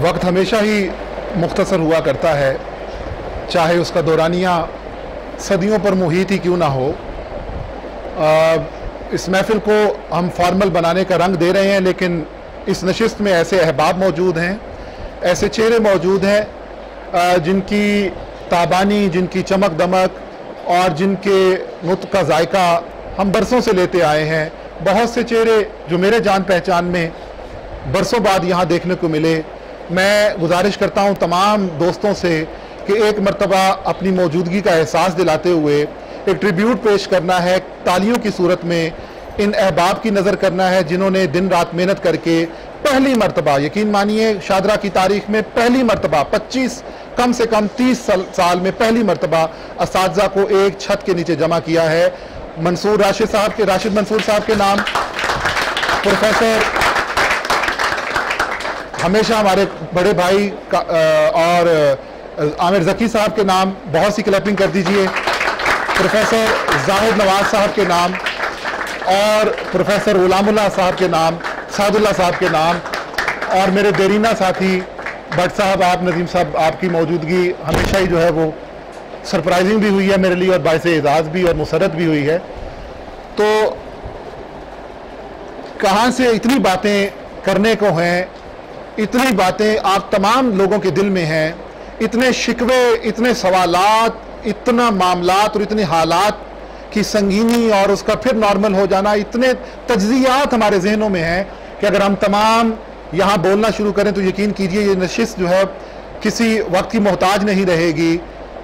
वक्त हमेशा ही मुख्तसर हुआ करता है, चाहे उसका दौरानिया सदियों पर मुहित ही क्यों ना हो। इस महफ़िल को हम फॉर्मल बनाने का रंग दे रहे हैं, लेकिन इस नशिस्त में ऐसे अहबाब मौजूद हैं, ऐसे चेहरे मौजूद हैं जिनकी ताबानी, जिनकी चमक दमक और जिनके नुत्क़ का जायका हम बरसों से लेते आए हैं। बहुत से चेहरे जो मेरे जान पहचान में बरसों बाद यहाँ देखने को मिले। मैं गुजारिश करता हूँ तमाम दोस्तों से कि एक मरतबा अपनी मौजूदगी का एहसास दिलाते हुए एक ट्रिब्यूट पेश करना है, तालियों की सूरत में इन अहबाब की नज़र करना है जिन्होंने दिन रात मेहनत करके पहली मरतबा, यकीन मानिए शादरा की तारीख में पहली मरतबा 25 कम से कम 30 साल में पहली मरतबा असातिज़ा को एक छत के नीचे जमा किया है। राशिद मंसूर साहब के नाम, प्रोफेसर हमेशा हमारे बड़े भाई का और आमिर ज़की साहब के नाम बहुत सी क्लैपिंग कर दीजिए, प्रोफेसर जाहिद नवाज साहब के नाम और प्रोफेसर गुलामुल्लाह साहब के नाम, सादुल्लाह साहब के नाम और मेरे देरीना साथी भट्ट साहब, आप नजीम साहब, आपकी मौजूदगी हमेशा ही जो है वो सरप्राइजिंग भी हुई है मेरे लिए और बाइस एजाज़ भी और मुसरत भी हुई है। तो कहाँ से इतनी बातें करने को हैं, इतनी बातें आप तमाम लोगों के दिल में हैं, इतने शिकवे, इतने सवालात, इतना मामलात और इतने हालात की संगीनी और उसका फिर नॉर्मल हो जाना, इतने तज्ज़ियात हमारे जहनों में हैं कि अगर हम तमाम यहाँ बोलना शुरू करें तो यकीन कीजिए ये नशिस्त जो है किसी वक्त की मोहताज नहीं रहेगी।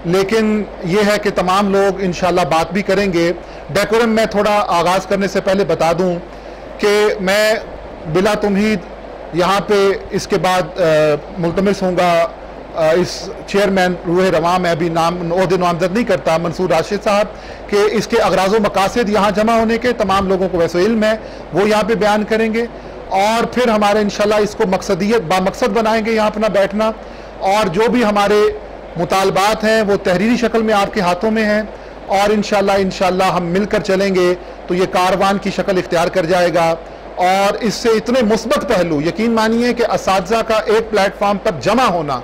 लेकिन ये है कि तमाम लोग इंशाल्लाह बात भी करेंगे। डेकोरम में थोड़ा आगाज़ करने से पहले बता दूँ कि मैं बिला तुमहीद यहाँ पे इसके बाद मुल्तमिस होऊंगा इस चेयरमैन रूह रवां में अभी ओहदे नामजद नहीं करता मंसूर राशिद साहब के इसके अगराज़ व मकासद यहाँ जमा होने के तमाम लोगों को वैसे इल्म है, वो यहाँ पे बयान करेंगे और फिर हमारे इंशाल्लाह इसको मकसदियत बामकसद बनाएंगे यहाँ अपना बैठना, और जो भी हमारे मुतालबात हैं वो तहरीरी शक्ल में आपके हाथों में हैं और इंशाल्लाह हम मिलकर चलेंगे तो ये कारवान की शक्ल इख्तियार कर जाएगा। और इससे इतने मुस्बत पहलू, यकीन मानिए कि असातिज़ा का एक प्लेटफॉर्म पर जमा होना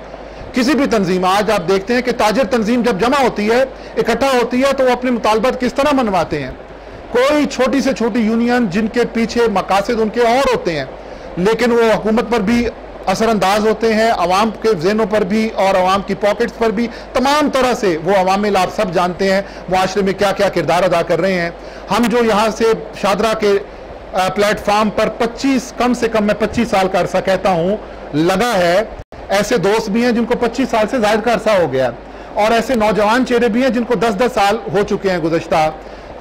किसी भी तंजीम, आज आप देखते हैं कि ताजर तंजीम जब जमा होती है, इकट्ठा होती है, तो वो अपने मुतालबात किस तरह मनवाते हैं। कोई छोटी से छोटी यूनियन जिनके पीछे मकासद उनके और होते हैं, लेकिन वो हुकूमत पर भी असरअंदाज होते हैं, अवाम के जहनों पर भी और अवाम की पॉकेट्स पर भी, तमाम तरह से वो अवामिल आप सब जानते हैं मुआशरे में क्या क्या किरदार अदा कर रहे हैं। हम जो यहाँ से शादरा के प्लेटफॉर्म पर 25 कम से कम मैं 25 साल का अरसा कहता हूँ लगा है, ऐसे दोस्त भी हैं जिनको 25 साल से ज़ायद का अरसा हो गया और ऐसे नौजवान चेहरे भी हैं जिनको 10-10 साल हो चुके हैं गुज़श्ता।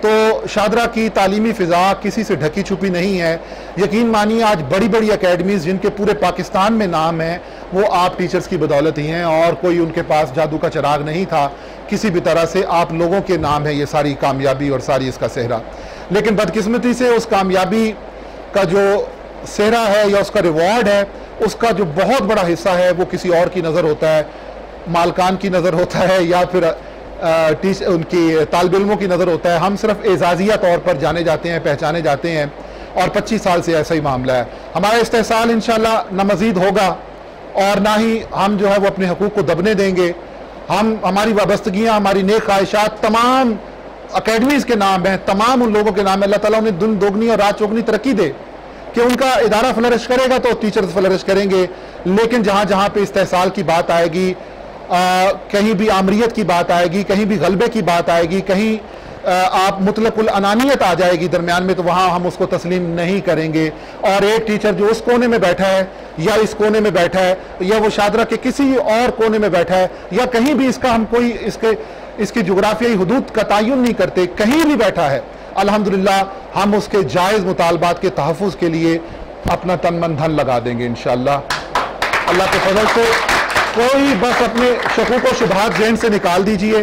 तो शादरा की तालीमी फ़िज़ा किसी से ढकी छुपी नहीं है। यकीन मानिए आज बड़ी बड़ी अकेडमीज़ जिनके पूरे पाकिस्तान में नाम है वो आप टीचर्स की बदौलत ही हैं और कोई उनके पास जादू का चिराग नहीं था, किसी भी तरह से आप लोगों के नाम है ये सारी कामयाबी और सारी इसका सेहरा। लेकिन बदकिस्मती से उस कामयाबी का जो सेहरा है या उसका रिवॉर्ड है, उसका जो बहुत बड़ा हिस्सा है वो किसी और की नज़र होता है, मालकान की नज़र होता है या फिर उनकी तालिब इल्मों की नज़र होता है। हम सिर्फ एजाज़िया तौर पर जाने जाते हैं, पहचाने जाते हैं और 25 साल से ऐसा ही मामला है। हमारा इस्तेहसाल इंशाल्लाह न मज़ीद होगा और ना ही हम जो है वो अपने हकूक़ को दबने देंगे। हम हमारी वाबस्तगियाँ, हमारी नेक ख्वाहिशात तमाम अकेडमीज़ के नाम हैं, तमाम उन लोगों के नाम है। अल्लाह ताला उन्हें दिन दोगुनी और रात चौगुनी तरक्की दे कि उनका इदारा फ्लरिश करेगा तो टीचर्स फ्लरिश करेंगे। लेकिन जहाँ जहाँ पे इस्तेहसाल की बात आएगी, कहीं भी आमरीत की बात आएगी, कहीं भी गलबे की बात आएगी, कहीं आप मुतलकुल अनानियत आ जाएगी दरमियान में, तो वहाँ हम उसको तस्लीम नहीं करेंगे। और एक टीचर जो उस कोने में बैठा है या इस कोने में बैठा है या वो शादरा के किसी और कोने में बैठा है या कहीं भी इसका हम कोई इसकी जुग्राफियाई हुदूद का तयन नहीं करते, कहीं भी बैठा है, अल्हम्दुलिल्लाह हम उसके जायज़ मुतालबात के तहफ़्फ़ुज़ के लिए अपना तन मन धन लगा देंगे इंशाअल्लाह। अल्लाह के फजल से कोई बस अपने शकूक व शुबहात ज़हन से निकाल दीजिए,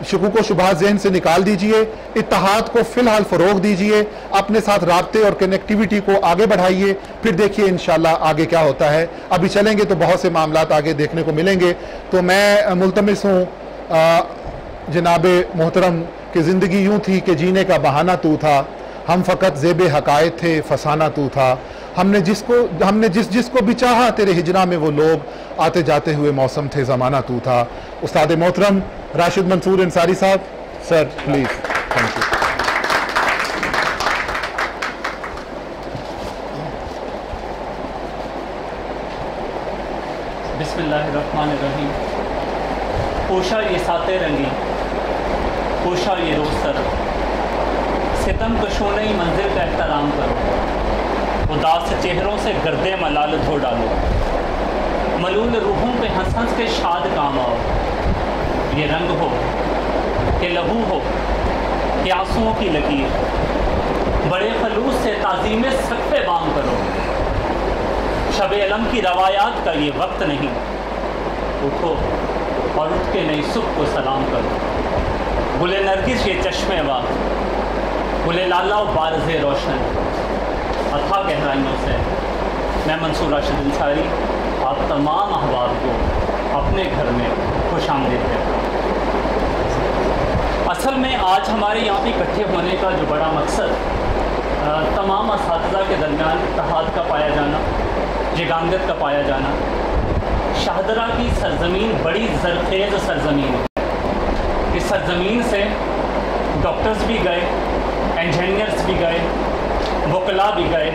शकूक व शुबहात ज़हन से निकाल दीजिए, इत्तेहाद को फ़िलहाल फ़रोग़ दीजिए, अपने साथ राब्ते और कनेक्टिविटी को आगे बढ़ाइए, फिर देखिए इंशाअल्लाह आगे क्या होता है। अभी चलेंगे तो बहुत से मामलात आगे देखने को मिलेंगे। तो मैं मुल्तमिस हूँ जनाब मोहतरम कि ज़िंदगी यूँ थी कि जीने का बहाना तू था, हम फ़कत ज़ेब हकायत थे, फसाना तू था। हमने जिसको भी चाहा, तेरे हिजरा में वो लोग आते जाते हुए मौसम थे, ज़माना तू था। उस्ताद मोहतरम राशिद मंसूर अंसारी साहब, सर प्लीज। Thank you. बिस्मिल्लाहिर्रहमानिर्रहीम। पोशा ये साते रंगी, पोशा ये रोज सर, सितम कशों ने मंजिल का एहतराम करो, उदास चेहरों से गर्दे मलाल धो डालो, मलूल रूहों पे हंस हंस के शाद काम आओ। ये रंग हो कि लहू हो कि आंसुओं की लकीर, बड़े खलूस से ताज़ीम सक़्फ़े बाम करो। शब अलम की रवायात का ये वक्त नहीं, उठो और उठ के नई सुबह को सलाम करो। गुले नरगिस ये चश्मे वाह, गुले लाला बारज़े रोशन, अथा गहराइयों से मैं मंसूर राशिद अंसारी आप तमाम अहबाब को अपने घर में खुशामदीद कहता हूँ। असल में आज हमारे यहाँ पे इकट्ठे होने का जो बड़ा मकसद तमाम असातिज़ा के दरमियान इत्तेहाद का पाया जाना, जगांगत का पाया जाना। शाहदरा की सरज़मीन बड़ी ज़रख़ेज़ सरज़मीन है। इस सरज़मीन से डॉक्टर्स भी गए, इंजीनियर्स भी गए, वकला भी गए,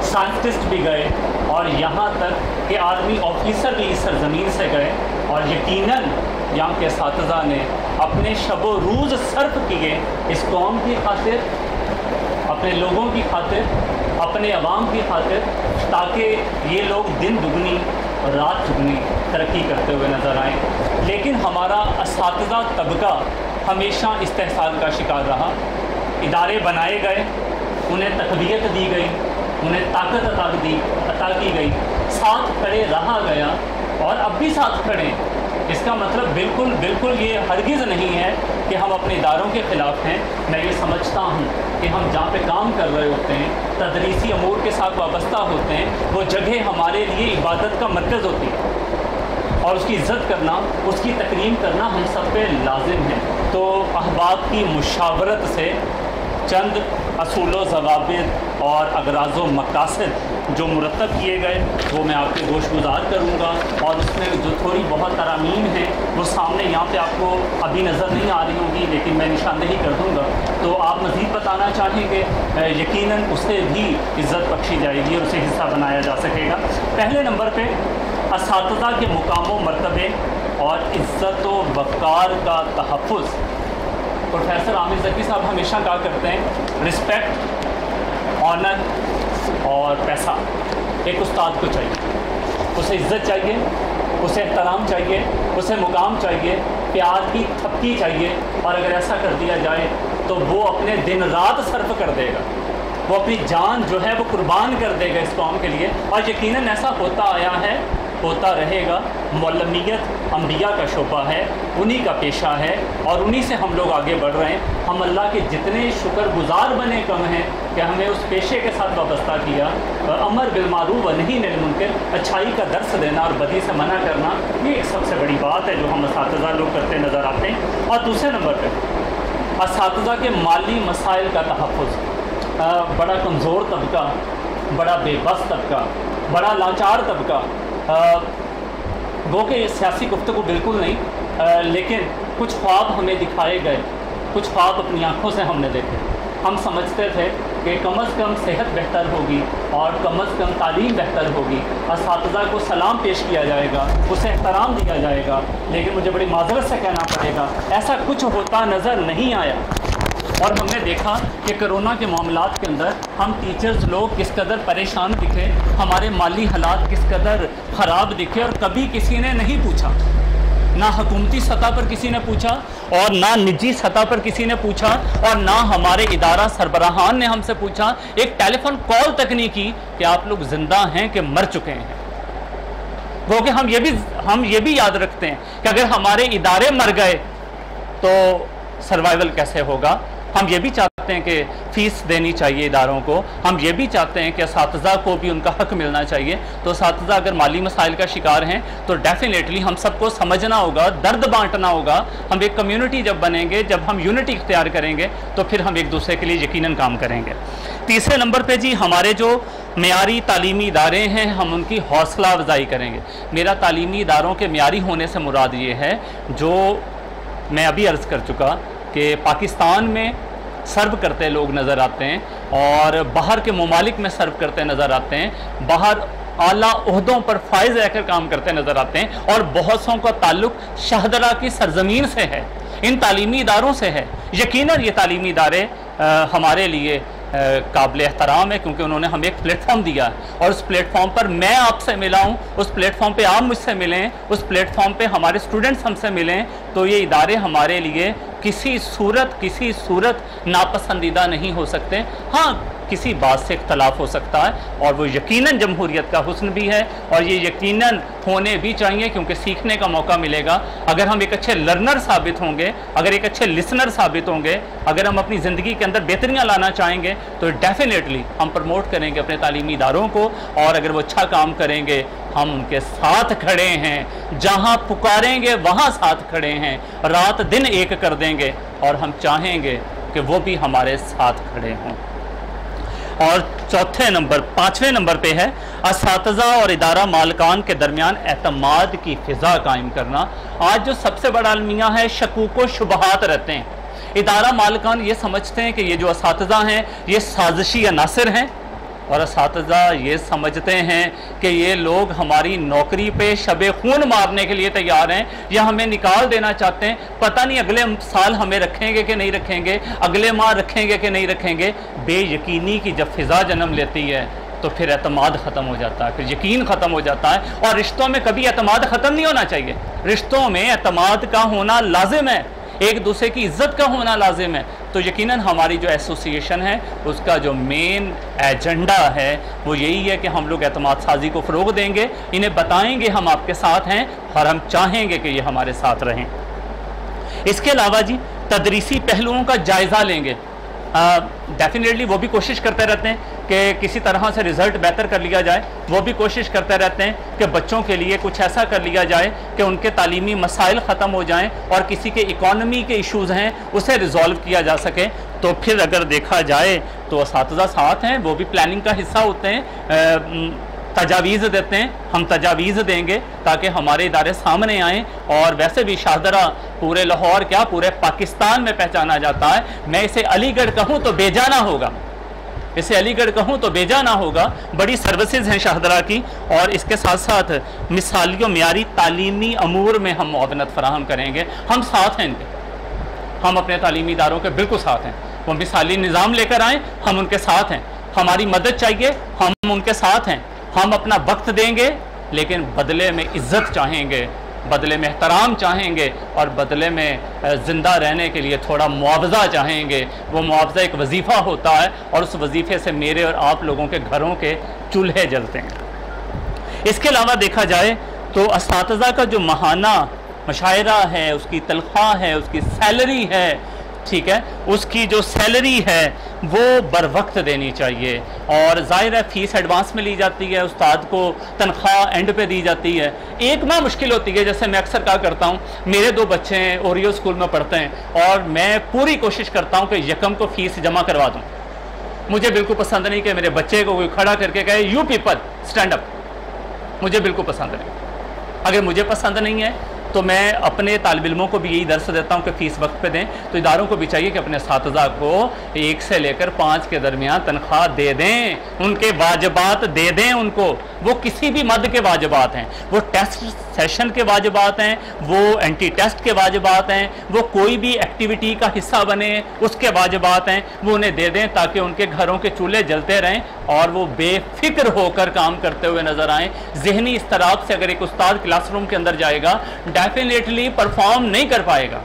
साइंटिस्ट भी गए और यहाँ तक कि आर्मी ऑफिसर भी इस सरज़मीन से गए। और यकीनन यहाँ के असातिज़ा ने अपने शबो रोज़ सर्फ किए इस कौम की खातिर, अपने लोगों की खातिर, अपने अवाम की खातिर, ताकि ये लोग दिन दुगनी और रात दुगनी तरक्की करते हुए नज़र आएँ। लेकिन हमारा असातिज़ा तबका हमेशा इस्तेहसाल का शिकार रहा। इदारे बनाए गए, उन्हें तकबीयत दी गई, उन्हें ताकत अता की गई, साथ खड़े रहा गया और अब भी साथ खड़े। इसका मतलब बिल्कुल ये हरगिज़ नहीं है कि हम अपने इदारों के ख़िलाफ़ हैं। मैं ये समझता हूँ कि हम जहाँ पे काम कर रहे होते हैं, तदरीसी अमूर के साथ वाबस्ता होते हैं, वो जगह हमारे लिए इबादत का मरकज़ होती है और उसकी इज़्ज़त करना, उसकी तकरीम करना हम सब पे लाजिम है। तो अहबाब की मुशावरत से चंद असूलो ज़वाबित और अगराज़ो मकासद जो मुरतब किए गए वो मैं आपके गोशगुजार करूँगा और उसमें जो थोड़ी बहुत तरामीम हैं वो सामने यहाँ पे आपको अभी नज़र नहीं आ रही होंगी, लेकिन मैं निशानदेही कर दूँगा। तो आप मज़ीद बताना चाहेंगे, यकीनन उससे भी इज़्ज़त बख्शी जाएगी और उसे हिस्सा बनाया जा सकेगा। पहले नंबर पर असातिज़ा के मुकामों मर्तबे और इज़्ज़त व वक़ार का तहफ़्फ़ुज़। प्रोफेसर आमिर ज़की साहब हमेशा कहा करते हैं, रिस्पेक्ट, ऑनर और पैसा एक उस्ताद को चाहिए। उसे इज़्ज़त चाहिए, उसे एहतराम चाहिए, उसे मुकाम चाहिए, प्यार की थपकी चाहिए। और अगर ऐसा कर दिया जाए तो वो अपने दिन रात सर्फ कर देगा, वो अपनी जान जो है वो कुर्बान कर देगा इस कौम के लिए। और यकीनन ऐसा होता आया है, होता रहेगा। मौलमियत अंबिया का शोबा है, उन्हीं का पेशा है और उन्हीं से हम लोग आगे बढ़ रहे हैं। हम अल्लाह के जितने शुक्रगुजार बने कम हैं कि हमें उस पेशे के साथ वाबस्ता किया। अमर बिलमारूफ व नही अनिल मुनकर, अच्छाई का दर्स देना और बदी से मना करना, ये एक सबसे बड़ी बात है जो हम असातिज़ा लोग करते नज़र आते हैं। और दूसरे नंबर पर असातिज़ा के माली मसाइल का तहफ़्फ़ुज़। बड़ा कमज़ोर तबका, बड़ा बेबस तबका, बड़ा लाचार तबका, वो कि सियासी गुफ्तगू बिल्कुल नहीं, लेकिन कुछ ख्वाब हमें दिखाए गए, कुछ ख्वाब अपनी आँखों से हमने देखे। हम समझते थे कि कम अज़ कम सेहत बेहतर होगी और कम अज़ कम तालीम बेहतर होगी, असातिज़ा को सलाम पेश किया जाएगा, उसे एहतराम दिया जाएगा। लेकिन मुझे बड़ी माज़रत से कहना पड़ेगा, ऐसा कुछ होता नज़र नहीं आया। और हमने देखा कि कोरोना के मामलात के अंदर हम टीचर्स लोग किस कदर परेशान दिखे, हमारे माली हालात किस कदर ख़राब दिखे और कभी किसी ने नहीं पूछा, ना हुकूमती सतह पर किसी ने पूछा और ना निजी सतह पर किसी ने पूछा और ना हमारे इदारा सरबराहान ने हमसे पूछा, एक टेलीफोन कॉल तक नहीं की कि आप लोग ज़िंदा हैं कि मर चुके हैं। वो कि हम ये भी याद रखते हैं कि अगर हमारे इदारे मर गए तो सर्वाइवल कैसे होगा। हम ये भी चाहते हैं कि फ़ीस देनी चाहिए इदारों को, हम ये भी चाहते हैं कि असातिज़ा को भी उनका हक़ मिलना चाहिए। तो असातिज़ा अगर माली मसाइल का शिकार हैं तो डेफिनेटली हम सबको समझना होगा, दर्द बांटना होगा। हम एक कम्युनिटी जब बनेंगे, जब हम यूनिटी इख्तियार करेंगे तो फिर हम एक दूसरे के लिए यकीनन काम करेंगे। तीसरे नंबर पे जी हमारे जो मेयारी तालीमी इदारे हैं, हम उनकी हौसला अफजाई करेंगे। मेरा तालीमी इदारों के मेयारी होने से मुराद ये है, जो मैं अभी अर्ज़ कर चुका कि पाकिस्तान में सर्व करते लोग नज़र आते हैं और बाहर के ममालिक में सर्व करते नज़र आते हैं, बाहर आला ओहदों पर फायज रहकर काम करते नज़र आते हैं, और बहुत सौ का ताल्लुक शाहदरा की सरजमीन से है, इन तालीमी इदारों से है। यकीनन ये तालीमी इदारे हमारे लिए काबिल एहतराम है, क्योंकि उन्होंने हमें एक प्लेटफॉर्म दिया है, और उस प्लेटफॉर्म पर मैं आपसे मिला हूँ, उस प्लेटफॉर्म पे आप मुझसे मिलें, उस प्लेटफॉर्म पे हमारे स्टूडेंट्स हमसे मिलें, तो ये इदारे हमारे लिए किसी सूरत नापसंदीदा नहीं हो सकते। हाँ, किसी बात से इख्तलाफ हो सकता है, और वो यकीनन जमहूरियत का हुस्न भी है, और ये यकीनन होने भी चाहिए, क्योंकि सीखने का मौका मिलेगा। अगर हम एक अच्छे लर्नर साबित होंगे, अगर एक अच्छे लिसनर साबित होंगे, अगर हम अपनी ज़िंदगी के अंदर बेहतरियाँ लाना चाहेंगे, तो डेफिनेटली हम प्रमोट करेंगे अपने तालीमी इदारों को, और अगर वो अच्छा काम करेंगे हम उनके साथ खड़े हैं, जहाँ पुकारेंगे वहाँ साथ खड़े हैं, रात दिन एक कर देंगे, और हम चाहेंगे कि वो भी हमारे साथ खड़े हों। और पाँचवें नंबर पे है असातिज़ा और इदारा मालिकान के दरमियान एतमाद की फ़िज़ा कायम करना। आज जो सबसे बड़ा अलमिया है, शकूक व शुबहात रहते हैं। इदारा मालिकान ये समझते हैं कि ये जो असातिज़ा हैं ये साजिशी अनासिर हैं, और असातिज़ा ये समझते हैं कि ये लोग हमारी नौकरी पे शबे खून मारने के लिए तैयार हैं, या हमें निकाल देना चाहते हैं। पता नहीं अगले साल हमें रखेंगे कि नहीं रखेंगे, अगले माह रखेंगे कि नहीं रखेंगे। बेयकीनी की जब फ़िज़ा जन्म लेती है तो फिर एतमाद ख़त्म हो जाता है, फिर यकीन ख़त्म हो जाता है, और रिश्तों में कभी एतमाद ख़त्म नहीं होना चाहिए। रिश्तों में एतमाद का होना लाजिम है, एक दूसरे की इज्जत का होना लाजिम है। तो यकीनन हमारी जो एसोसिएशन है उसका जो मेन एजेंडा है वो यही है कि हम लोग एतमाद साजी को फ़रोग़ देंगे, इन्हें बताएंगे हम आपके साथ हैं, और हम चाहेंगे कि ये हमारे साथ रहें। इसके अलावा जी तदरीसी पहलुओं का जायज़ा लेंगे। डेफिनेटली वो भी कोशिश करते रहते हैं कि किसी तरह से रिज़ल्ट बेहतर कर लिया जाए, वो भी कोशिश करते रहते हैं कि बच्चों के लिए कुछ ऐसा कर लिया जाए कि उनके तालीमी मसाइल ख़त्म हो जाएं, और किसी के इकॉनमी के इश्यूज़ हैं उसे रिज़ॉल्व किया जा सके। तो फिर अगर देखा जाए तो असातिज़ा साथ हैं, वो भी प्लानिंग का हिस्सा होते हैं, तजावीज़ देते हैं, हम तजावीज़ देंगे ताकि हमारे इदारे सामने आएँ। और वैसे भी शाहदरा पूरे लाहौर क्या पूरे पाकिस्तान में पहचाना जाता है। मैं इसे अलीगढ़ कहूँ तो बेजाना होगा, इसे अलीगढ़ कहूँ तो बेजाना होगा। बड़ी सर्विसेज हैं शाहदरा की, और इसके साथ साथ मिसाली और मियारी तालीमी अमूर में हम मुआवनत फराहम करेंगे। हम साथ हैं इनके, हम अपने तालीमी इदारों के बिल्कुल साथ हैं। वो मिसाली निज़ाम लेकर आएँ, हम उनके साथ हैं। हमारी मदद चाहिए, हम उनके साथ हैं। हम अपना वक्त देंगे, लेकिन बदले में इज्जत चाहेंगे, बदले में एहतराम चाहेंगे, और बदले में ज़िंदा रहने के लिए थोड़ा मुआवजा चाहेंगे। वो मुआवजा एक वजीफ़ा होता है, और उस वजीफ़े से मेरे और आप लोगों के घरों के चूल्हे जलते हैं। इसके अलावा देखा जाए तो असातिज़ा का जो माहाना मुशायरा है, उसकी तनख्वाह है, उसकी सैलरी है, ठीक है, उसकी जो सैलरी है वो बर वक्त देनी चाहिए। और ज़ाहिर है फ़ीस एडवांस में ली जाती है, उस्ताद को तनख्वाह एंड पे दी जाती है। एक माह मुश्किल होती है, जैसे मैं अक्सर कहा करता हूँ, मेरे 2 बच्चे हैं, ओरियो स्कूल में पढ़ते हैं, और मैं पूरी कोशिश करता हूँ कि यकम को फ़ीस जमा करवा दूँ। मुझे बिल्कुल पसंद नहीं कि मेरे बच्चे को कोई खड़ा करके कहे यू पीपल स्टैंड अप, मुझे बिल्कुल पसंद नहीं। अगर मुझे पसंद नहीं है तो मैं अपने तालिब इल्मों को भी यही दर्स देता हूँ कि फ़ीस वक्त पे दें। तो इदारों को भी चाहिए कि अपने असातिज़ा को 1 से लेकर 5 के दरमियान तनख्वाह दे दें, उनके वाजिबात दे दें उनको। वो किसी भी मद के वाजिबात हैं, वो टेस्ट सेशन के वाजिबात हैं, वो एंटी टेस्ट के वाजिबात हैं, वो कोई भी एक्टिविटी का हिस्सा बने उसके वाजिबात हैं, वो उन्हें दे दें ताकि उनके घरों के चूल्हे जलते रहें और वो बेफिक्र होकर काम करते हुए नजर आएँ। ज़हनी इस्तराब से अगर एक उस्ताद क्लासरूम के अंदर जाएगा डेफिनेटली परफॉर्म नहीं कर पाएगा।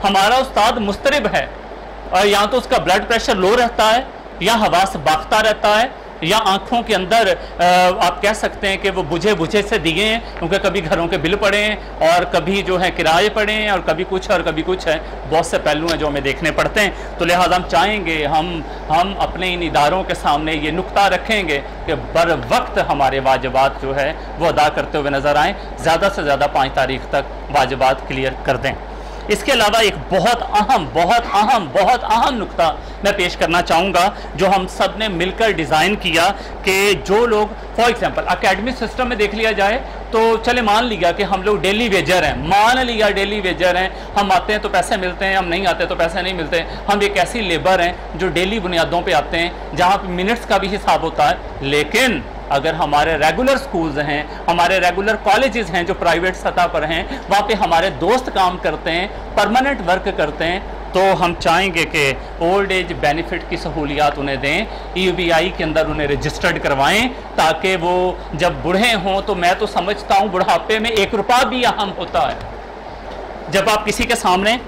हमारा उस्ताद मुस्तरिब है, और या तो उसका ब्लड प्रेशर लो रहता है, या हवास बाख्ता रहता है, या आंखों के अंदर आप कह सकते हैं कि वो बुझे से दिए हैं, क्योंकि कभी घरों के बिल पड़े हैं और कभी जो है किराए पड़े हैं और कभी कुछ है और कभी कुछ है। बहुत से पहलू हैं जो हमें देखने पड़ते हैं। तो लिहाजा हम चाहेंगे हम अपने इन इदारों के सामने ये नुक्ता रखेंगे कि बर वक्त हमारे वाजिबात जो है वो अदा करते हुए नज़र आएँ। ज़्यादा से ज़्यादा 5 तारीख तक वाजिबात क्लियर कर दें। इसके अलावा एक बहुत अहम नुक्ता मैं पेश करना चाहूँगा जो हम सब ने मिलकर डिज़ाइन किया कि जो लोग फॉर एग्जांपल एकेडमिक सिस्टम में देख लिया जाए तो चले मान लिया कि हम लोग डेली वेजर हैं, मान लिया डेली वेजर हैं, हम आते हैं तो पैसे मिलते हैं, हम नहीं आते तो पैसे नहीं मिलते। हम एक ऐसी लेबर हैं जो डेली बुनियादों पे आते हैं जहाँ पे मिनट्स का भी हिसाब होता है। लेकिन अगर हमारे रेगुलर स्कूल्स हैं, हमारे रेगुलर कॉलेजेस हैं जो प्राइवेट सतह पर हैं, वहाँ पे हमारे दोस्त काम करते हैं, परमानेंट वर्क करते हैं, तो हम चाहेंगे कि ओल्ड एज बेनिफिट की सहूलियात उन्हें दें, EUBI के अंदर उन्हें रजिस्टर्ड करवाएं ताकि वो जब बूढ़े हों तो मैं तो समझता हूँ बुढ़ापे में 1 रुपया भी अहम होता है। जब आप किसी के सामने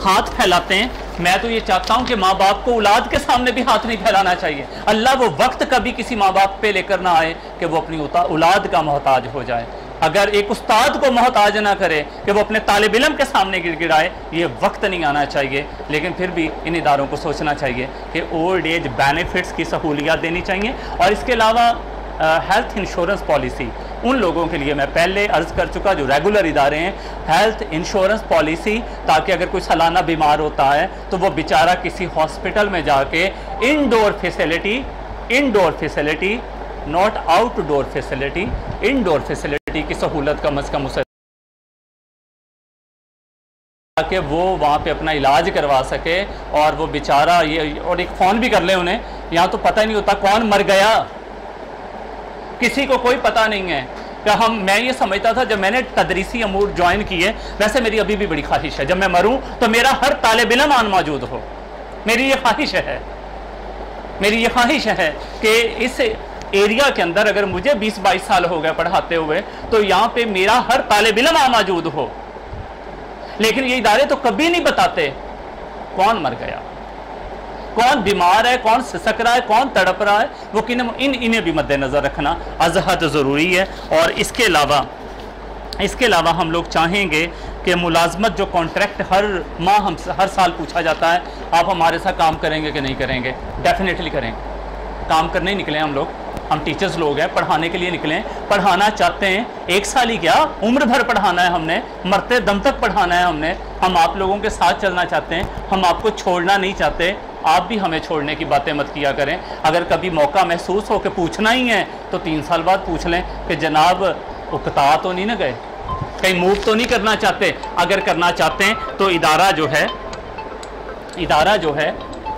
हाथ फैलाते हैं, मैं तो ये चाहता हूं कि माँ बाप को औलाद के सामने भी हाथ नहीं फैलाना चाहिए। अल्लाह वो वक्त कभी किसी माँ बाप पे लेकर ना आए कि वो अपनी औलाद का मोहताज हो जाए। अगर एक उस्ताद को मोहताज ना करे कि वो अपने तालिब इल्म के सामने गिड़गिड़ाए, ये वक्त नहीं आना चाहिए। लेकिन फिर भी इन इदारों को सोचना चाहिए कि ओल्ड एज बेनिफिट्स की सहूलियात देनी चाहिए। और इसके अलावा हेल्थ इंश्योरेंस पॉलिसी उन लोगों के लिए मैं पहले अर्ज़ कर चुका जो रेगुलर इदारे हैं, हेल्थ इंश्योरेंस पॉलिसी, ताकि अगर कोई सालाना बीमार होता है तो वो बेचारा किसी हॉस्पिटल में जाके indoor facility not outdoor facility, indoor facility की सहूलत कम अज़ कम उसे ताकि वो वहाँ पे अपना इलाज करवा सके। और वो बेचारा ये और एक फ़ोन भी कर ले उन्हें, यहाँ तो पता ही नहीं होता कौन मर गया, किसी को कोई पता नहीं है कि मैं ये समझता था जब मैंने तदरीसी अमूर ज्वाइन किए, वैसे मेरी अभी भी बड़ी ख्वाहिश है जब मैं मरूं तो मेरा हर तालिब इल्म आन मौजूद हो। मेरी ये ख्वाहिश है कि इस एरिया के अंदर अगर मुझे 20-22 साल हो गए पढ़ाते हुए तो यहाँ पे मेरा हर तालिब इल्म आ मौजूद हो। लेकिन ये इदारे तो कभी नहीं बताते कौन मर गया, कौन बीमार है, कौन सिसक रहा है, कौन तड़प रहा है, वो इन्हें भी मद्देनज़र रखना अज़हद ज़रूरी है। और इसके अलावा हम लोग चाहेंगे कि मुलाजमत जो कॉन्ट्रैक्ट हर माह हर साल पूछा जाता है, आप हमारे साथ काम करेंगे कि नहीं करेंगे? डेफिनेटली करेंगे। काम करने ही निकले हम लोग, हम टीचर्स लोग हैं, पढ़ाने के लिए निकले, पढ़ाना चाहते हैं। 1 साल ही क्या, उम्र भर पढ़ाना है हमने, मरते दम तक पढ़ाना है हमने। हम आप लोगों के साथ चलना चाहते हैं, हम आपको छोड़ना नहीं चाहते। आप भी हमें छोड़ने की बातें मत किया करें। अगर कभी मौका महसूस हो कि पूछना ही है तो 3 साल बाद पूछ लें कि जनाब उकता तो नहीं ना गए, कहीं मूव तो नहीं करना चाहते। अगर करना चाहते हैं तो इदारा जो है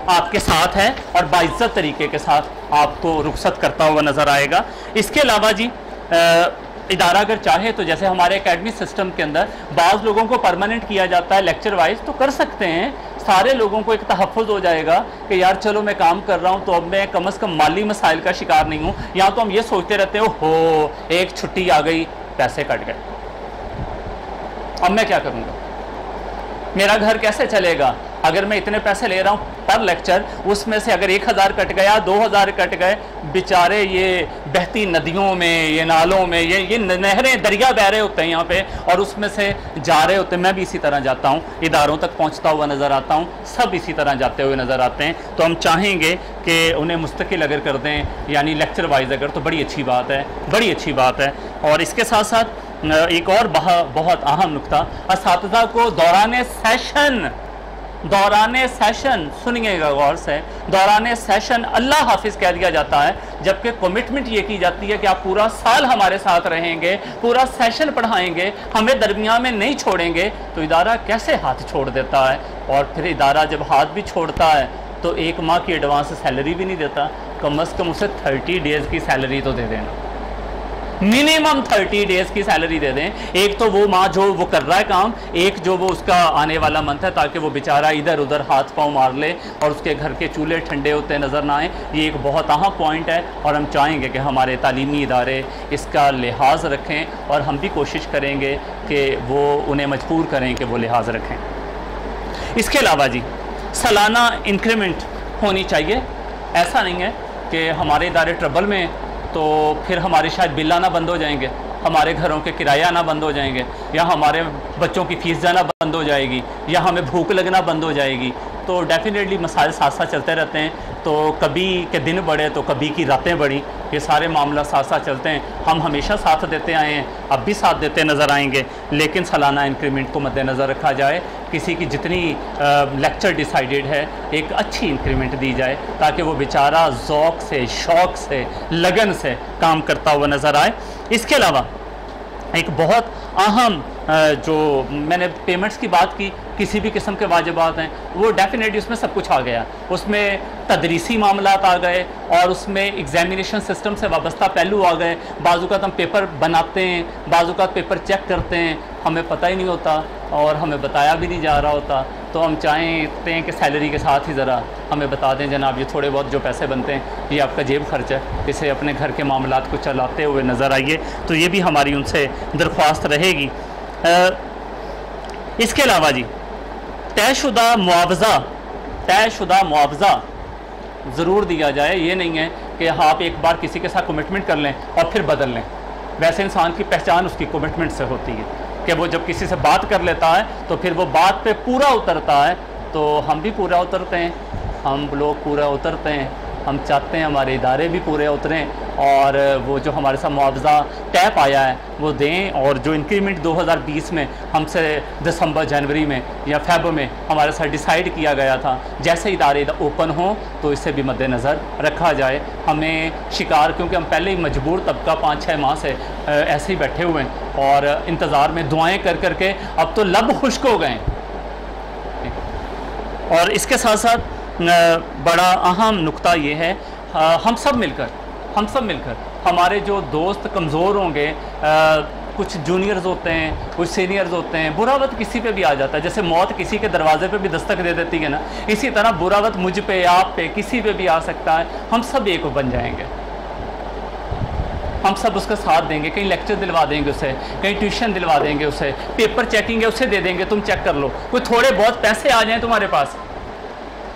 आपके साथ है और बाइज्जत तरीके के साथ आपको रुखसत करता हुआ नज़र आएगा। इसके अलावा जी इदारा अगर चाहे तो जैसे हमारे एकेडमिक सिस्टम के अंदर बाज़ लोगों को परमानेंट किया जाता है लेक्चर वाइज, तो कर सकते हैं। सारे लोगों को एक तहफ़्फ़ुज़ हो जाएगा कि यार चलो मैं काम कर रहा हूँ तो अब मैं कम अज़ कम माली मसाइल का शिकार नहीं हूँ। यहाँ तो हम ये सोचते रहते हो एक छुट्टी आ गई, पैसे कट गए, अब मैं क्या करूँगा, मेरा घर कैसे चलेगा? अगर मैं इतने पैसे ले रहा हूँ पर लेक्चर, उसमें से अगर 1000 कट गया, 2000 कट गए, बेचारे ये बहती नदियों में, ये नालों में, ये नहरें दरिया बह रहे होते हैं यहाँ पे और उसमें से जा रहे होते हैं। मैं भी इसी तरह जाता हूँ, इदारों तक पहुँचता हुआ नज़र आता हूँ, सब इसी तरह जाते हुए नज़र आते हैं। तो हम चाहेंगे कि उन्हें मुस्तकिल अगर कर दें, यानी लेक्चर वाइज अगर, तो बड़ी अच्छी बात है। और इसके साथ साथ एक और बहुत अहम नुक्ता, असातिज़ा को दौरान सेशन सुनिएगा गौर से, दौरान सेशन अल्लाह हाफिज़ कह दिया जाता है, जबकि कमिटमेंट ये की जाती है कि आप पूरा साल हमारे साथ रहेंगे, पूरा सेशन पढ़ाएंगे, हमें दरमियान में नहीं छोड़ेंगे। तो इदारा कैसे हाथ छोड़ देता है? और फिर इदारा जब हाथ भी छोड़ता है तो 1 माह की एडवांस सैलरी भी नहीं देता, कम अज़ कम उसे 30 डेज़ की सैलरी तो दे देना, मिनिमम 30 डेज़ की सैलरी दे दें। एक तो वो माँ जो वो कर रहा है काम, एक जो वो उसका आने वाला मंथ है, ताकि वो बेचारा इधर उधर हाथ पाँव मार ले और उसके घर के चूल्हे ठंडे होते नज़र ना आए। ये एक बहुत अहम पॉइंट है और हम चाहेंगे कि हमारे तालीमी इदारे इसका लिहाज रखें और हम भी कोशिश करेंगे कि वो उन्हें मजबूर करें कि वो लिहाज रखें। इसके अलावा जी सालाना इंक्रीमेंट होनी चाहिए। ऐसा नहीं है कि हमारे इदारे ट्रबल में तो फिर हमारे शायद बिल आना बंद हो जाएंगे, हमारे घरों के किराया आना बंद हो जाएंगे, या हमारे बच्चों की फ़ीस जाना बंद हो जाएगी, या हमें भूख लगना बंद हो जाएगी। तो डेफिनेटली मसाइल साथ साथ चलते रहते हैं। तो कभी के दिन बढ़े तो कभी की रातें बढ़ी, ये सारे मामला साथ साथ चलते हैं। हम हमेशा साथ देते आए हैं, अब भी साथ देते नज़र आएंगे, लेकिन सालाना इंक्रीमेंट को मद्देनज़र रखा जाए। किसी की जितनी लेक्चर डिसाइडेड है, एक अच्छी इंक्रीमेंट दी जाए ताकि वो बेचारा ज़ौक़ से, शौक़ से, लगन से काम करता हुआ नज़र आए। इसके अलावा एक बहुत अहम जो मैंने पेमेंट्स की बात की, किसी भी किस्म के वाजिबात हैं, वो डेफिनेटली उसमें सब कुछ आ गया। उसमें तदरीसी मामलात आ गए और उसमें एग्जामिनेशन सिस्टम से वाबस्ता पहलू आ गए। बाज़-औक़ात हम पेपर बनाते हैं, बाज़-औक़ात पेपर चेक करते हैं, हमें पता ही नहीं होता और हमें बताया भी नहीं जा रहा होता। तो हम चाहते हैं कि सैलरी के साथ ही ज़रा हमें बता दें, जनाब ये थोड़े बहुत जो पैसे बनते हैं ये आपका जेब खर्च है, इसे अपने घर के मामलात को चलाते हुए नज़र आइए। तो ये भी हमारी उनसे दरख्वास्त रहेगी। इसके अलावा जी तयशुदा मुआवजा ज़रूर दिया जाए। ये नहीं है कि आप एक बार किसी के साथ कमिटमेंट कर लें और फिर बदल लें। वैसे इंसान की पहचान उसकी कमिटमेंट से होती है कि वो जब किसी से बात कर लेता है तो फिर वो बात पे पूरा उतरता है। तो हम भी पूरा उतरते हैं, हम लोग पूरा उतरते हैं, हम चाहते हैं हमारे इदारे भी पूरे उतरें और वो जो हमारे साथ मुआवजा तय पाया है वो दें। और जो इंक्रीमेंट 2020 में हमसे दिसंबर, जनवरी में या फेब में हमारे साथ डिसाइड किया गया था, जैसे इदारे ओपन हों तो इसे भी मद्देनज़र रखा जाए। हमें शिकार, क्योंकि हम पहले ही मजबूर तबका 5-6 माह से ऐसे ही बैठे हुए हैं और इंतज़ार में दुआएँ कर कर के अब तो लब खुश्क हो गए। और इसके साथ साथ बड़ा अहम नुक्ता ये है, हम सब मिलकर हमारे जो दोस्त कमज़ोर होंगे, कुछ जूनियर्स होते हैं, कुछ सीनियर्स होते हैं, बुरा वक्त किसी पे भी आ जाता है। जैसे मौत किसी के दरवाजे पे भी दस्तक दे देती है ना, इसी तरह बुरा वक्त मुझ पे, आप पे, किसी पे भी आ सकता है। हम सब एक बन जाएंगे, हम सब उसका साथ देंगे। कहीं लेक्चर दिलवा देंगे उसे, कहीं ट्यूशन दिलवा देंगे उसे, पेपर चेकिंग है उसे दे देंगे, तुम चेक कर लो। कोई थोड़े बहुत पैसे आ जाएँ तुम्हारे पास,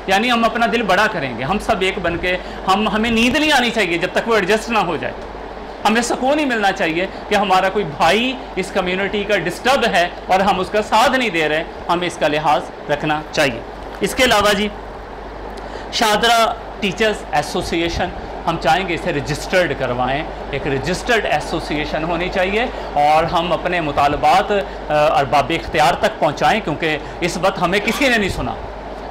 यानी हम अपना दिल बड़ा करेंगे। हम सब एक बन के, हमें नींद नहीं आनी चाहिए जब तक वो एडजस्ट ना हो जाए। हमें सुकून नहीं मिलना चाहिए कि हमारा कोई भाई इस कम्युनिटी का डिस्टर्ब है और हम उसका साथ नहीं दे रहे। हमें इसका लिहाज रखना चाहिए। इसके अलावा जी शाहदरा टीचर्स एसोसिएशन, हम चाहेंगे इसे रजिस्टर्ड करवाएं। एक रजिस्टर्ड एसोसिएशन होनी चाहिए और हम अपने मुतालबात अरबाब इख्तियार तक पहुँचाएँ, क्योंकि इस वक्त हमें किसी ने नहीं सुना,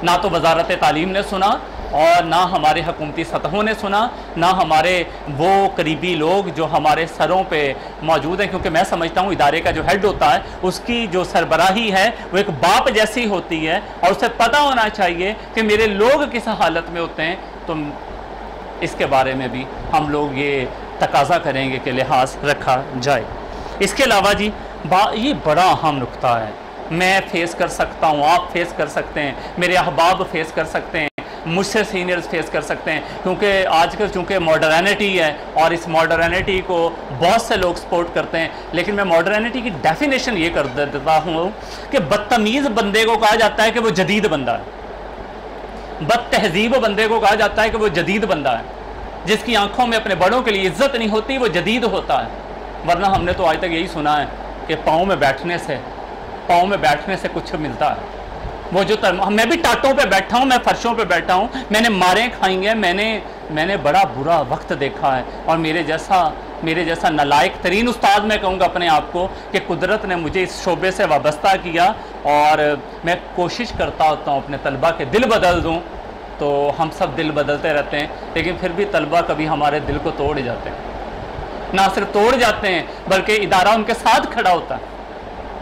ना तो वजारत तालीम ने सुना और ना हमारे हुकूमती सतहों ने सुना, ना हमारे वो करीबी लोग जो हमारे सरों पे मौजूद हैं। क्योंकि मैं समझता हूँ इदारे का जो हेड होता है उसकी जो सरबराही है वो एक बाप जैसी होती है और उसे पता होना चाहिए कि मेरे लोग किस हालत में होते हैं। तो इसके बारे में भी हम लोग ये तकाजा करेंगे कि लिहाज रखा जाए। इसके अलावा जी ये बड़ा अहम नुक्ता है, मैं फेस कर सकता हूँ, आप फेस कर सकते हैं, मेरे अहबाब फेस कर सकते हैं, मुझसे सीनियर्स फेस कर सकते हैं। क्योंकि आजकल चूँकि मॉडर्निटी है और इस मॉडर्निटी को बहुत से लोग सपोर्ट करते हैं, लेकिन मैं मॉडर्निटी की डेफिनेशन ये कर देता हूँ कि बदतमीज़ बंदे को कहा जाता है कि वो जदीद बंदा है, बदतहजीब बंदे को कहा जाता है कि वो जदीद बंदा है, जिसकी आंखों में अपने बड़ों के लिए इज्जत नहीं होती वो जदीद होता है। वरना हमने तो आज तक यही सुना है कि पाँव में बैठने से कुछ मिलता है। वो जो मैं भी टाटों पे बैठा हूँ, मैं फर्शों पे बैठा हूँ, मैंने मारें खाई हैं, मैंने बड़ा बुरा वक्त देखा है। और मेरे जैसा नालायक तरीन उस्ताद मैं कहूँगा अपने आप को कि कुदरत ने मुझे इस शोबे से वाबस्ता किया और मैं कोशिश करता होता हूँ अपने तलबा के दिल बदल दूँ। तो हम सब दिल बदलते रहते हैं, लेकिन फिर भी तलबा कभी हमारे दिल को तोड़ जाते हैं। ना सिर्फ तोड़ जाते हैं बल्कि इदारा उनके साथ खड़ा होता है।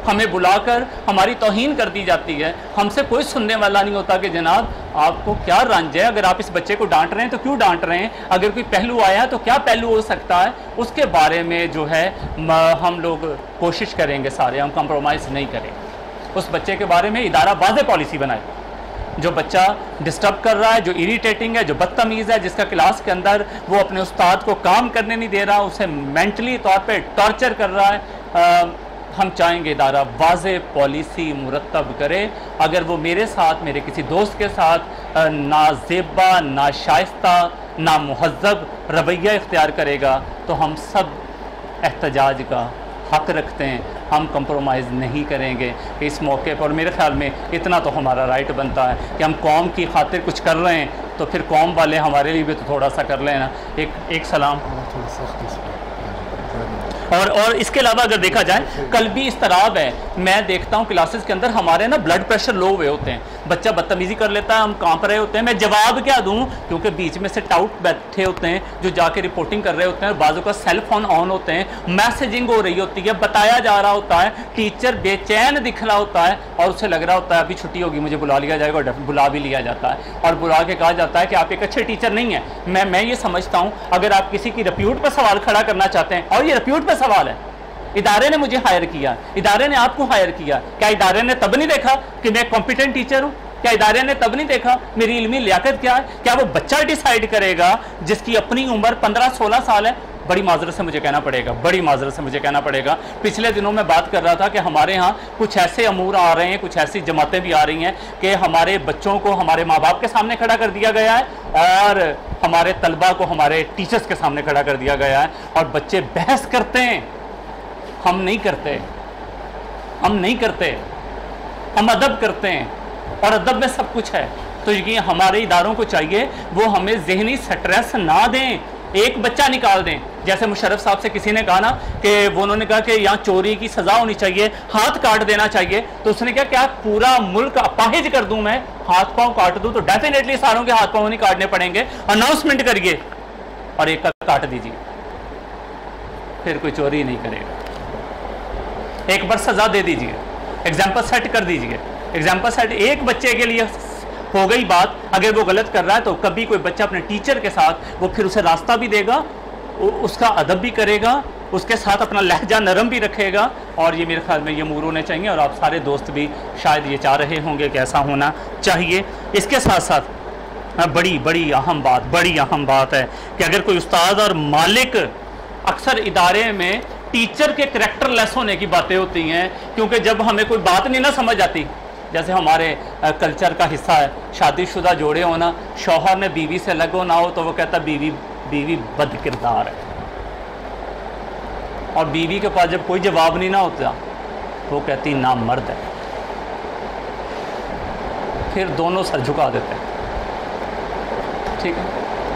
हमें बुलाकर हमारी तौहीन कर दी जाती है, हमसे कोई सुनने वाला नहीं होता कि जनाब आपको क्या रंज है, अगर आप इस बच्चे को डांट रहे हैं तो क्यों डांट रहे हैं, अगर कोई पहलू आया है तो क्या पहलू हो सकता है, उसके बारे में जो है हम लोग कोशिश करेंगे, सारे हम कंप्रोमाइज़ नहीं करेंगे। उस बच्चे के बारे में इदारा वाज़ेह पॉलिसी बनाए। जो बच्चा डिस्टर्ब कर रहा है, जो इरिटेटिंग है, जो बदतमीज़ है, जिसका क्लास के अंदर वो अपने उस्ताद को काम करने नहीं दे रहा, उसे मेंटली तौर पे टॉर्चर कर रहा है, हम चाहेंगे इदारा वाज़ेह पॉलिसी मुरतब करे। अगर वो मेरे साथ, मेरे किसी दोस्त के साथ नाज़ेबा, नाशाइस्ता, नामुहज़्ज़ब रवैया इख्तियार करेगा तो हम सब एहतजाज का हक रखते हैं, हम कंप्रोमाइज़ नहीं करेंगे कि इस मौके पर। मेरे ख्याल में इतना तो हमारा राइट बनता है कि हम कौम की खातिर कुछ कर रहे हैं तो फिर कौम वाले हमारे लिए भी तो थोड़ा सा कर लेना। एक सलाम। और इसके अलावा अगर देखा जाए कल भी इस तरह है, मैं देखता हूँ क्लासेस के अंदर हमारे ना ब्लड प्रेशर लो हुए होते हैं, बच्चा बदतमीजी कर लेता है, हम कांप रहे होते हैं, मैं जवाब क्या दूं, क्योंकि बीच में से टाउट बैठे होते हैं जो जाके रिपोर्टिंग कर रहे होते हैं, बाजू का सेल फोन ऑन होते हैं, मैसेजिंग हो रही होती है, बताया जा रहा होता है, टीचर बेचैन दिख रहा होता है और उसे लग रहा होता है अभी छुट्टी होगी, मुझे बुला लिया जाएगा, और बुला भी लिया जाता है और बुला के कहा जाता है कि आप एक अच्छे टीचर नहीं है। मैं ये समझता हूँ अगर आप किसी की रिप्यूट पर सवाल खड़ा करना चाहते हैं, और ये रिप्यूट पर सवाल है, इदारे ने मुझे हायर किया, इदारे ने आपको हायर किया, क्या इदारे ने तब नहीं देखा कि मैं कॉम्पिटेंट टीचर हूं? क्या इदारे ने तब नहीं देखा मेरी इल्मी लियाकत क्या है? क्या वो बच्चा डिसाइड करेगा जिसकी अपनी उम्र 15-16 साल है? बड़ी माजरत से मुझे कहना पड़ेगा, बड़ी माजरत से मुझे कहना पड़ेगा, पिछले दिनों में बात कर रहा था कि हमारे यहाँ कुछ ऐसे अमूर आ रहे हैं, कुछ ऐसी जमातें भी आ रही हैं कि हमारे बच्चों को हमारे माँ बाप के सामने खड़ा कर दिया गया है और हमारे तलबा को हमारे टीचर्स के सामने खड़ा कर दिया गया है, और बच्चे बहस करते हैं, हम नहीं करते, हम नहीं करते, हम अदब करते हैं, और अदब में सब कुछ है। तो ये हमारे इदारों को चाहिए वो हमें ज़हनी स्ट्रेस ना दें, एक बच्चा निकाल दें। जैसे मुशर्रफ साहब से किसी ने कहा ना कि वो उन्होंने कहा कि यहाँ चोरी की सज़ा होनी चाहिए, हाथ काट देना चाहिए, तो उसने कहा क्या पूरा मुल्क अपाहिज कर दूं मैं, हाथ पाँव काट दूं? तो डेफिनेटली सारों के हाथ पाँव नहीं काटने पड़ेंगे, अनाउंसमेंट करिए और एक का काट दीजिए, फिर कोई चोरी नहीं करेगा। एक बार सजा दे दीजिए, एग्जाम्पल सेट कर दीजिए, एग्जाम्पल सेट एक बच्चे के लिए हो गई बात। अगर वो गलत कर रहा है तो कभी कोई बच्चा अपने टीचर के साथ वो फिर उसे रास्ता भी देगा, उसका अदब भी करेगा, उसके साथ अपना लहजा नरम भी रखेगा, और ये मेरे ख्याल में ये अमूर होने चाहिए, और आप सारे दोस्त भी शायद ये चाह रहे होंगे कि ऐसा होना चाहिए। इसके साथ साथ बड़ी अहम बात है कि अगर कोई उस्ताद और मालिक, अक्सर इदारे में टीचर के करैक्टर लेस होने की बातें होती हैं, क्योंकि जब हमें कोई बात नहीं ना समझ आती, जैसे हमारे कल्चर का हिस्सा है शादीशुदा जोड़े होना, शौहर ने बीवी से अलग होना हो तो वो कहता बीवी बद किरदार है, और बीवी के पास जब कोई जवाब नहीं ना होता वो कहती ना मर्द है, फिर दोनों सर झुका देते हैं, ठीक है,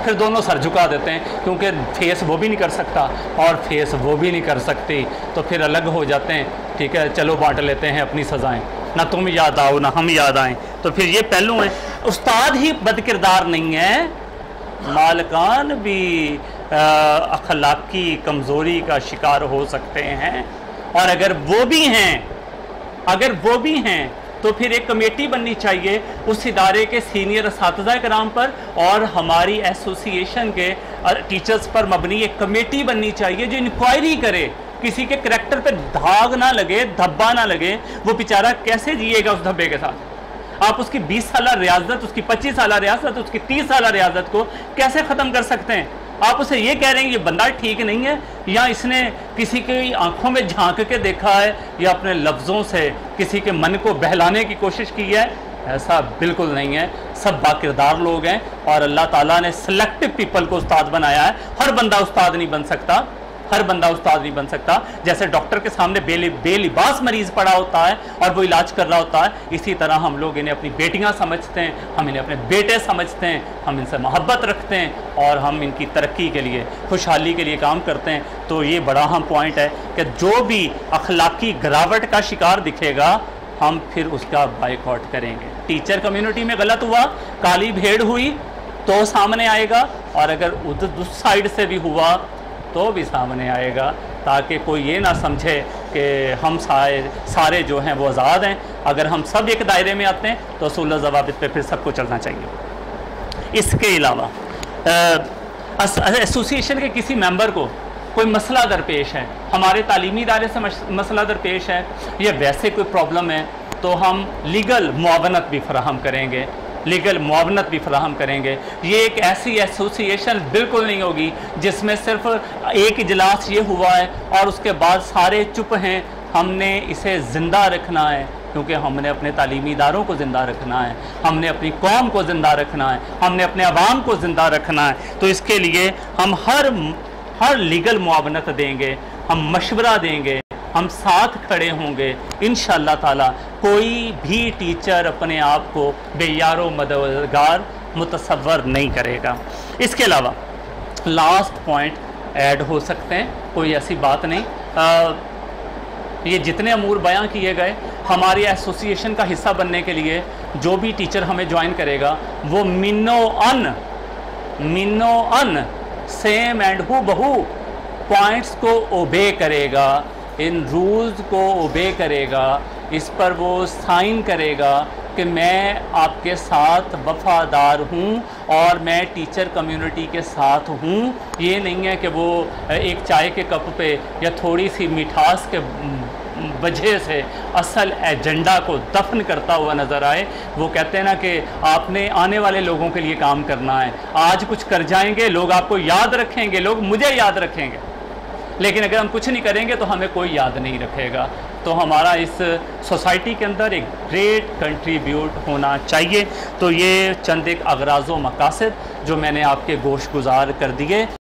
फिर दोनों सर झुका देते हैं, क्योंकि फेस वो भी नहीं कर सकता और फेस वो भी नहीं कर सकती, तो फिर अलग हो जाते हैं, ठीक है, चलो बांट लेते हैं अपनी सज़ाएं, ना तुम याद आओ ना हम याद आएँ। तो फिर ये पहलू है, उस्ताद ही बदकिरदार नहीं है, मालकान भी अखलाकी कमज़ोरी का शिकार हो सकते हैं, और अगर वो भी हैं तो फिर एक कमेटी बननी चाहिए उस इदारे के सीनियर असातिज़ा कराम पर और हमारी एसोसिएशन के टीचर्स पर मबनी एक कमेटी बननी चाहिए जो इंक्वायरी करे, किसी के करैक्टर पे दाग ना लगे, धब्बा ना लगे, वो बेचारा कैसे जिएगा उस धब्बे के साथ? आप उसकी 20 साल रियाजत, उसकी 25 साल रियाजत, उसकी 30 साल रियाजत को कैसे ख़त्म कर सकते हैं? आप उसे ये कह रहे हैं ये बंदा ठीक नहीं है, या इसने किसी की आंखों में झांक के देखा है, या अपने लफ्ज़ों से किसी के मन को बहलाने की कोशिश की है? ऐसा बिल्कुल नहीं है, सब बाकिरदार लोग हैं, और अल्लाह ताला ने सिलेक्टिव पीपल को उस्ताद बनाया है। हर बंदा उस्ताद नहीं बन सकता, हर बंदा उस्ताद नहीं बन सकता। जैसे डॉक्टर के सामने बेलिबास मरीज पड़ा होता है और वो इलाज कर रहा होता है, इसी तरह हम लोग इन्हें अपनी बेटियां समझते हैं, हम इन्हें अपने बेटे समझते हैं, हम इनसे मोहब्बत रखते हैं और हम इनकी तरक्की के लिए, खुशहाली के लिए काम करते हैं। तो ये बड़ा अहम पॉइंट है कि जो भी अखलाकी गिरावट का शिकार दिखेगा हम फिर उसका बाइकआउट करेंगे। टीचर कम्युनिटी में गलत हुआ, काली भेड़ हुई तो सामने आएगा, और अगर उस साइड से भी हुआ तो भी सामने आएगा, ताकि कोई ये ना समझे कि हम सारे जो हैं वो आज़ाद हैं। अगर हम सब एक दायरे में आते हैं तो असूल ज़वाबित पे फिर सबको चलना चाहिए। इसके अलावा एसोसिएशन के किसी मेंबर को कोई मसला दरपेश है, हमारे तालीमी इदारे से मसला दरपेश है, या वैसे कोई प्रॉब्लम है, तो हम लीगल मुआवनत भी फराहम करेंगे, लीगल मुआवनत भी फराहम करेंगे। ये एक ऐसी एसोसिएशन बिल्कुल नहीं होगी जिसमें सिर्फ एक इजलास ये हुआ है और उसके बाद सारे चुप हैं। हमने इसे ज़िंदा रखना है, क्योंकि हमने अपने तालीमी इदारों को ज़िंदा रखना है, हमने अपनी कौम को ज़िंदा रखना है, हमने अपने अवाम को ज़िंदा रखना है। तो इसके लिए हम हर लीगल मुआवनत देंगे, हम मशवरा देंगे, हम साथ खड़े होंगे। इंशाअल्लाह ताला कोई भी टीचर अपने आप को बेयारो मददगार मुतसव्वर नहीं करेगा। इसके अलावा लास्ट पॉइंट ऐड हो सकते हैं, कोई ऐसी बात नहीं। ये जितने अमूर बयां किए गए, हमारी एसोसिएशन का हिस्सा बनने के लिए जो भी टीचर हमें ज्वाइन करेगा वो मिनो अन सेम एंड हु बहु पॉइंट्स को ओबे करेगा, इन रूल्स को ओबे करेगा, इस पर वो साइन करेगा कि मैं आपके साथ वफादार हूँ और मैं टीचर कम्युनिटी के साथ हूँ। ये नहीं है कि वो एक चाय के कप पे या थोड़ी सी मिठास के वजह से असल एजेंडा को दफन करता हुआ नज़र आए। वो कहते हैं ना कि आपने आने वाले लोगों के लिए काम करना है। आज कुछ कर जाएंगे, लोग आपको याद रखेंगे, लोग मुझे याद रखेंगे, लेकिन अगर हम कुछ नहीं करेंगे तो हमें कोई याद नहीं रखेगा। तो हमारा इस सोसाइटी के अंदर एक ग्रेट कंट्रीब्यूट होना चाहिए। तो ये चंद एक अगराज़ व मकासद जो मैंने आपके गोश गुजार कर दिए।